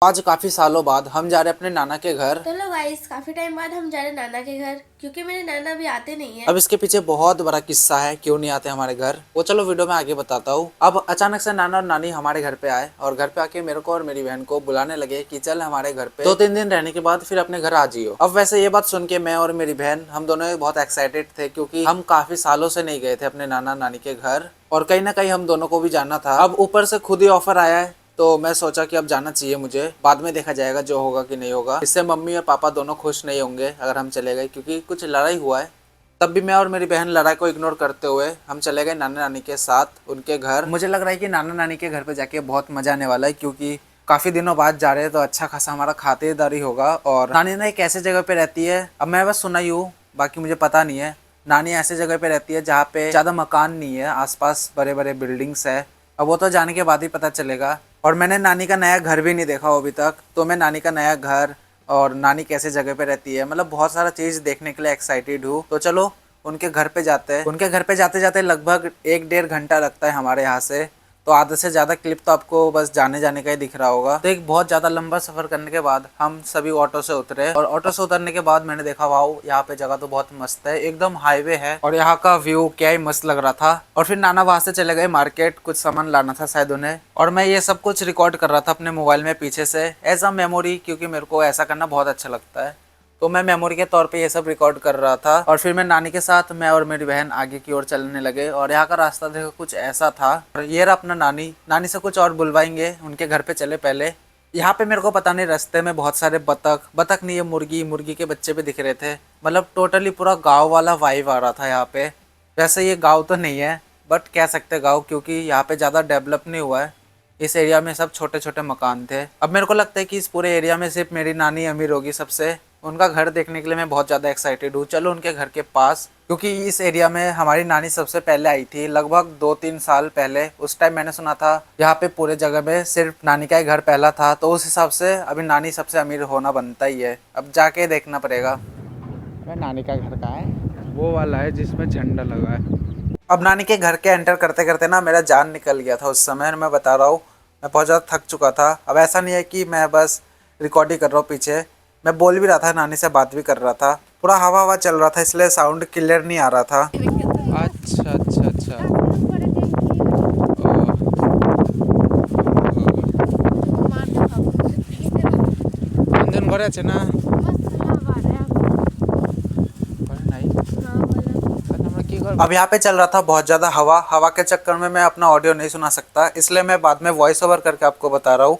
आज काफी सालों बाद हम जा रहे हैं अपने नाना के घर। तो लो गाइस, काफी टाइम बाद हम जा रहे हैं नाना के घर, क्योंकि मेरे नाना अभी आते नहीं है। अब इसके पीछे बहुत बड़ा किस्सा है क्यों नहीं आते हमारे घर, वो चलो वीडियो में आगे बताता हूँ। अब अचानक से नाना और नानी हमारे घर पे आए और घर पे आके मेरे को और मेरी बहन को बुलाने लगे कि चल हमारे घर पे 2-3 दिन रहने के बाद फिर अपने घर आ जियो। अब वैसे ये बात सुन के मैं और मेरी बहन हम दोनों ही बहुत एक्साइटेड थे, क्योंकि हम काफी सालों से नहीं गए थे अपने नाना नानी के घर और कहीं ना कहीं हम दोनों को भी जाना था। अब ऊपर से खुद ही ऑफर आया है तो मैं सोचा कि अब जाना चाहिए मुझे, बाद में देखा जाएगा जो होगा कि नहीं होगा। इससे मम्मी और पापा दोनों खुश नहीं होंगे अगर हम चले गए, क्योंकि कुछ लड़ाई हुआ है। तब भी मैं और मेरी बहन लड़ाई को इग्नोर करते हुए हम चले गए नाना नानी के साथ उनके घर। मुझे लग रहा है कि नाना नानी के घर पे जाके बहुत मजा आने वाला है, क्योंकि काफी दिनों बाद जा रहे हैं तो अच्छा खासा हमारा खातिरदारी होगा। और नानी ना एक ऐसे जगह पे रहती है, अब मैं बस सुना ही हूँ, बाकी मुझे पता नहीं है। नानी ऐसे जगह पे रहती है जहाँ पे ज्यादा मकान नहीं है, आसपास बड़े बड़े बिल्डिंग्स है। अब वो तो जाने के बाद ही पता चलेगा। और मैंने नानी का नया घर भी नहीं देखा हो अभी तक, तो मैं नानी का नया घर और नानी कैसे जगह पे रहती है, मतलब बहुत सारा चीज़ देखने के लिए एक्साइटेड हूँ। तो चलो उनके घर पे जाते हैं। उनके घर पे जाते जाते लगभग 1-1.5 घंटा लगता है हमारे यहाँ से, तो आधे से ज़्यादा क्लिप तो आपको बस जाने जाने का ही दिख रहा होगा। तो एक बहुत ज़्यादा लंबा सफ़र करने के बाद हम सभी ऑटो से उतरे और ऑटो से उतरने के बाद मैंने देखा वाओ, यहाँ पे जगह तो बहुत मस्त है, एकदम हाईवे है और यहाँ का व्यू क्या ही मस्त लग रहा था। और फिर नाना वहाँ से चले गए मार्केट, कुछ सामान लाना था शायद उन्हें, और मैं ये सब कुछ रिकॉर्ड कर रहा था अपने मोबाइल में पीछे से एज अ मेमोरी, क्योंकि मेरे को ऐसा करना बहुत अच्छा लगता है। तो मैं मेमोरी के तौर पे ये सब रिकॉर्ड कर रहा था। और फिर मैं नानी के साथ मैं और मेरी बहन आगे की ओर चलने लगे और यहाँ का रास्ता देखो कुछ ऐसा था। और ये रहा अपना नानी। नानी से कुछ और बुलवाएंगे, उनके घर पे चले पहले। यहाँ पे मेरे को पता नहीं, रास्ते में बहुत सारे बतख नहीं, ये मुर्गी के बच्चे भी दिख रहे थे। मतलब टोटली पूरा गाँव वाला वाइब आ रहा था यहाँ पे। वैसे ये गाँव तो नहीं है बट कह सकते गाँव, क्योंकि यहाँ पे ज़्यादा डेवलप नहीं हुआ है। इस एरिया में सब छोटे छोटे मकान थे। अब मेरे को लगता है कि इस पूरे एरिया में सिर्फ मेरी नानी अमीर होगी सबसे। उनका घर देखने के लिए मैं बहुत ज़्यादा एक्साइटेड हूँ। चलो उनके घर के पास, क्योंकि इस एरिया में हमारी नानी सबसे पहले आई थी लगभग 2-3 साल पहले। उस टाइम मैंने सुना था यहाँ पे पूरे जगह में सिर्फ नानी का ही घर पहला था, तो उस हिसाब से अभी नानी सबसे अमीर होना बनता ही है। अब जाके देखना पड़ेगा। अबे नानी का घर कहाँ है? वो वाला है जिसमें झंडा लगा है। अब नानी के घर के एंटर करते करते ना मेरा जान निकल गया था उस समय, मैं बता रहा हूँ। मैं बहुत ज़्यादा थक चुका था। अब ऐसा नहीं है कि मैं बस रिकॉर्ड ही कर रहा हूँ पीछे, मैं बोल भी रहा था, नानी से बात भी कर रहा था। पूरा हवा हवा चल रहा था, इसलिए साउंड क्लियर नहीं आ रहा था। अच्छा अच्छा अच्छा। रंजन घरे আছে না? अब यहाँ पे चल रहा था बहुत ज़्यादा हवा। हवा के चक्कर में मैं अपना ऑडियो नहीं सुना सकता, इसलिए मैं बाद में वॉइस ओवर करके आपको बता रहा हूँ।